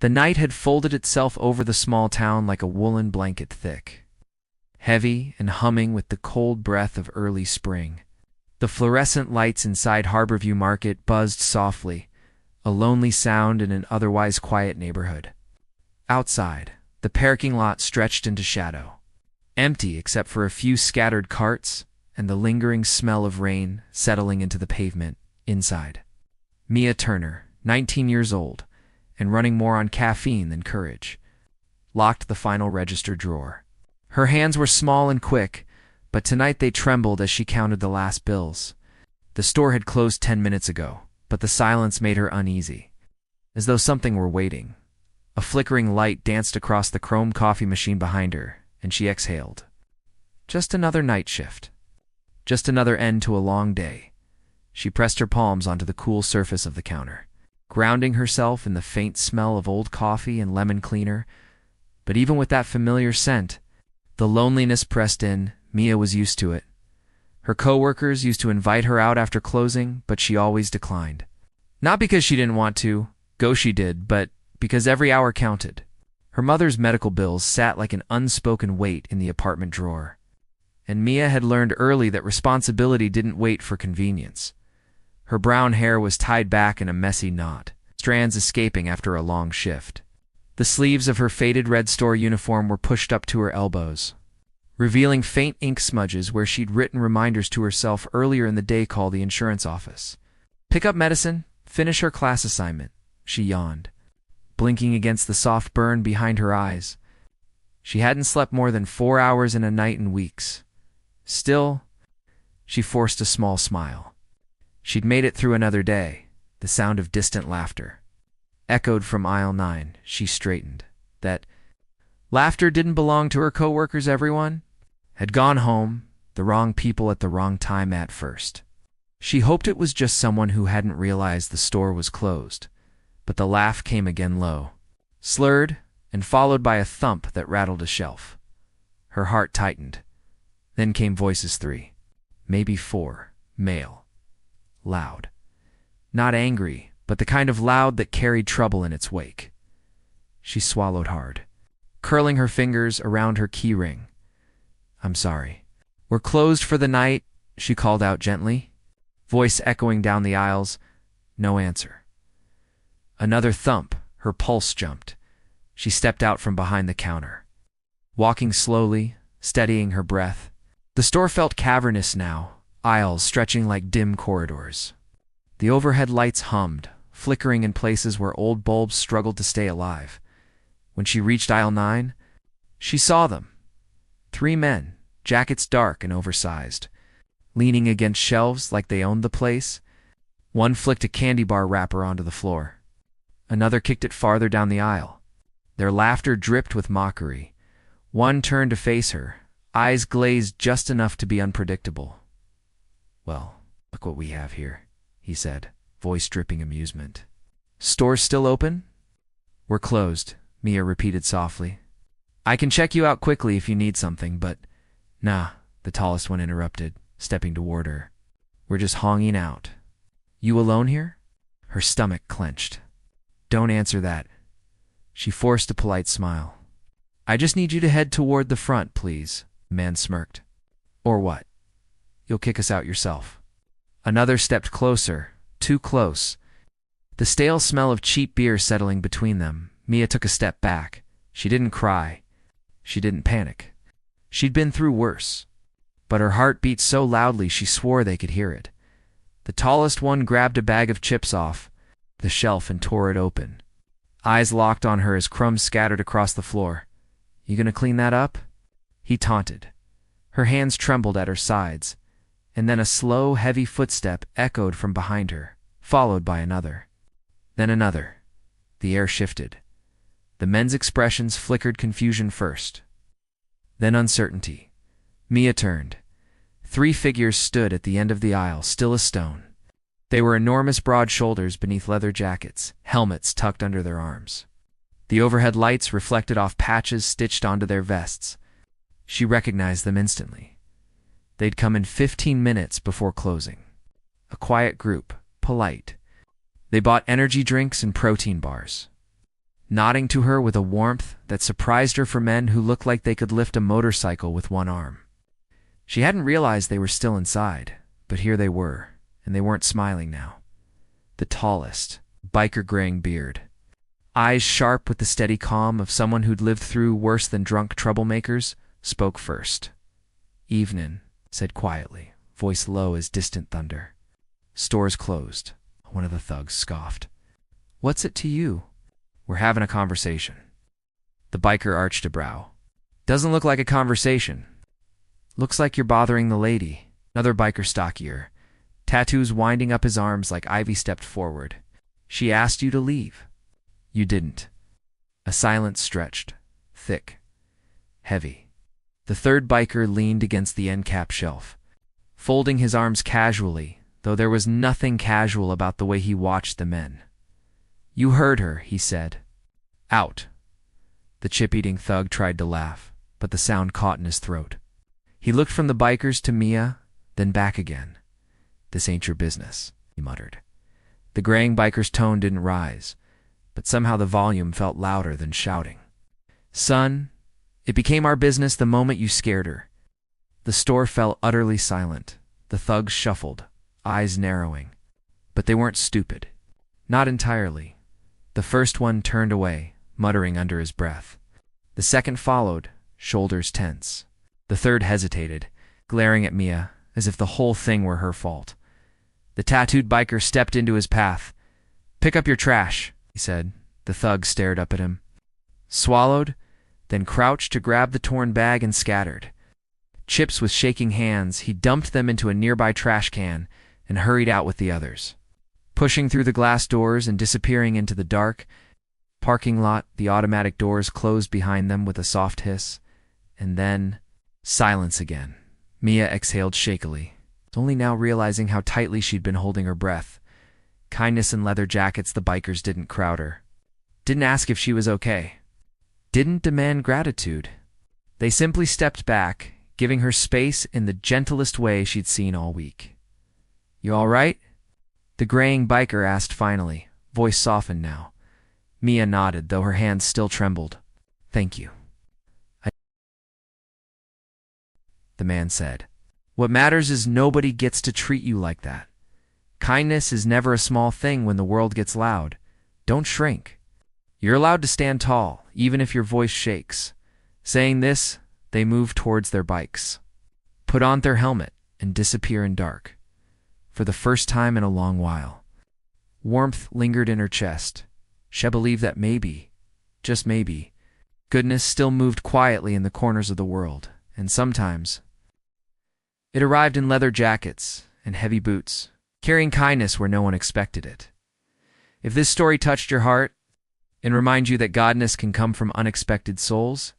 The night had folded itself over the small town like a woolen blanket thick, heavy and humming with the cold breath of early spring. The fluorescent lights inside Harborview Market buzzed softly, a lonely sound in an otherwise quiet neighborhood. Outside, the parking lot stretched into shadow, empty except for a few scattered carts and the lingering smell of rain settling into the pavement. Inside, Mia Turner, 19 years old, and running more on caffeine than courage, locked the final register drawer. Her hands were small and quick, but tonight they trembled as she counted the last bills. The store had closed 10 minutes ago, but the silence made her uneasy, as though something were waiting. A flickering light danced across the chrome coffee machine behind her, and she exhaled. Just another night shift. Just another end to a long day. She pressed her palms onto the cool surface of the counter, grounding herself in the faint smell of old coffee and lemon cleaner. But even with that familiar scent, the loneliness pressed in. Mia was used to it. Her coworkers used to invite her out after closing, but she always declined. Not because she didn't want to, go she did, but because every hour counted. Her mother's medical bills sat like an unspoken weight in the apartment drawer. And Mia had learned early that responsibility didn't wait for convenience. Her brown hair was tied back in a messy knot, strands escaping after a long shift. The sleeves of her faded red store uniform were pushed up to her elbows, revealing faint ink smudges where she'd written reminders to herself earlier in the day: call the insurance office, pick up medicine, finish her class assignment. She yawned, blinking against the soft burn behind her eyes. She hadn't slept more than 4 hours in a night in weeks. Still, she forced a small smile. She'd made it through another day. The sound of distant laughter echoed from aisle 9. She straightened. That laughter didn't belong to her coworkers. Everyone had gone home, the wrong people at the wrong time at first. She hoped it was just someone who hadn't realized the store was closed. But the laugh came again, low, slurred, and followed by a thump that rattled a shelf. Her heart tightened. Then came voices, 3, maybe 4, male. Loud. Not angry, but the kind of loud that carried trouble in its wake. She swallowed hard, curling her fingers around her key ring. "I'm sorry. We're closed for the night," she called out gently, voice echoing down the aisles. No answer. Another thump. Her pulse jumped. She stepped out from behind the counter, walking slowly, steadying her breath. The store felt cavernous now, aisles stretching like dim corridors. The overhead lights hummed, flickering in places where old bulbs struggled to stay alive. When she reached aisle 9, she saw them. 3 men, jackets dark and oversized, leaning against shelves like they owned the place. One flicked a candy bar wrapper onto the floor. Another kicked it farther down the aisle. Their laughter dripped with mockery. One turned to face her, eyes glazed just enough to be unpredictable. "Well, look what we have here," he said, voice dripping amusement. "Store's still open?" "We're closed," Mia repeated softly. "I can check you out quickly if you need something, but—" "Nah," the tallest one interrupted, stepping toward her. "We're just hanging out." "You alone here?" Her stomach clenched. "Don't answer that." She forced a polite smile. "I just need you to head toward the front, please," the man smirked. "Or what? You'll kick us out yourself." Another stepped closer, too close, the stale smell of cheap beer settling between them. Mia took a step back. She didn't cry. She didn't panic. She'd been through worse. But her heart beat so loudly she swore they could hear it. The tallest one grabbed a bag of chips off the shelf and tore it open. Eyes locked on her as crumbs scattered across the floor. "You gonna clean that up?" he taunted. Her hands trembled at her sides, and then a slow, heavy footstep echoed from behind her, followed by another. Then another. The air shifted. The men's expressions flickered confusion first, then uncertainty. Mia turned. 3 figures stood at the end of the aisle, still as stone. They were enormous broad shoulders beneath leather jackets, helmets tucked under their arms. The overhead lights reflected off patches stitched onto their vests. She recognized them instantly. They'd come in 15 minutes before closing. A quiet group, polite. They bought energy drinks and protein bars. nodding to her with a warmth that surprised her for men who looked like they could lift a motorcycle with one arm. She hadn't realized they were still inside, but here they were, and they weren't smiling now. The tallest, biker graying beard, eyes sharp with the steady calm of someone who'd lived through worse than drunk troublemakers, spoke first. "Evenin'," said quietly, voice low as distant thunder. "Store's closed," one of the thugs scoffed. "What's it to you?" "We're having a conversation." The biker arched a brow. "Doesn't look like a conversation. Looks like you're bothering the lady." Another biker, stockier, tattoos winding up his arms like ivy, stepped forward. "She asked you to leave." "You didn't." A silence stretched, thick, heavy. The third biker leaned against the end cap shelf, folding his arms casually, though there was nothing casual about the way he watched the men. "You heard her," he said. "Out." The chip-eating thug tried to laugh, but the sound caught in his throat. He looked from the bikers to Mia, then back again. "This ain't your business," he muttered. The graying biker's tone didn't rise, but somehow the volume felt louder than shouting. "Son, it became our business the moment you scared her." The store fell utterly silent. The thugs shuffled, eyes narrowing. But they weren't stupid. Not entirely. The first one turned away, muttering under his breath. The second followed, shoulders tense. The third hesitated, glaring at Mia as if the whole thing were her fault. The tattooed biker stepped into his path. "Pick up your trash," he said. The thug stared up at him, swallowed, then crouched to grab the torn bag and scattered. Chips with shaking hands, he dumped them into a nearby trash can and hurried out with the others. Pushing through the glass doors and disappearing into the dark parking lot, the automatic doors closed behind them with a soft hiss. And then silence again. Mia exhaled shakily, only now realizing how tightly she'd been holding her breath. Kindness and leather jackets, the bikers didn't crowd her. Didn't ask if she was okay. Didn't demand gratitude. They simply stepped back, giving her space in the gentlest way she'd seen all week. "You all right?" The graying biker asked finally, voice softened now. Mia nodded, though her hands still trembled. "Thank you." The man said, "What matters is nobody gets to treat you like that. Kindness is never a small thing when the world gets loud. Don't shrink. You're allowed to stand tall, even if your voice shakes." Saying this, they moved towards their bikes, put on their helmet, and disappear in dark. For the first time in a long while, warmth lingered in her chest. She believed that maybe, just maybe, goodness still moved quietly in the corners of the world, and sometimes it arrived in leather jackets and heavy boots, carrying kindness where no one expected it. If this story touched your heart and reminds you that godness can come from unexpected souls,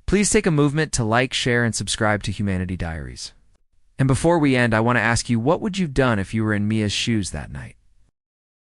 please take a movement to like, share, and subscribe to Humanity Diaries. And before we end, I want to ask you, what would you have done if you were in Mia's shoes that night?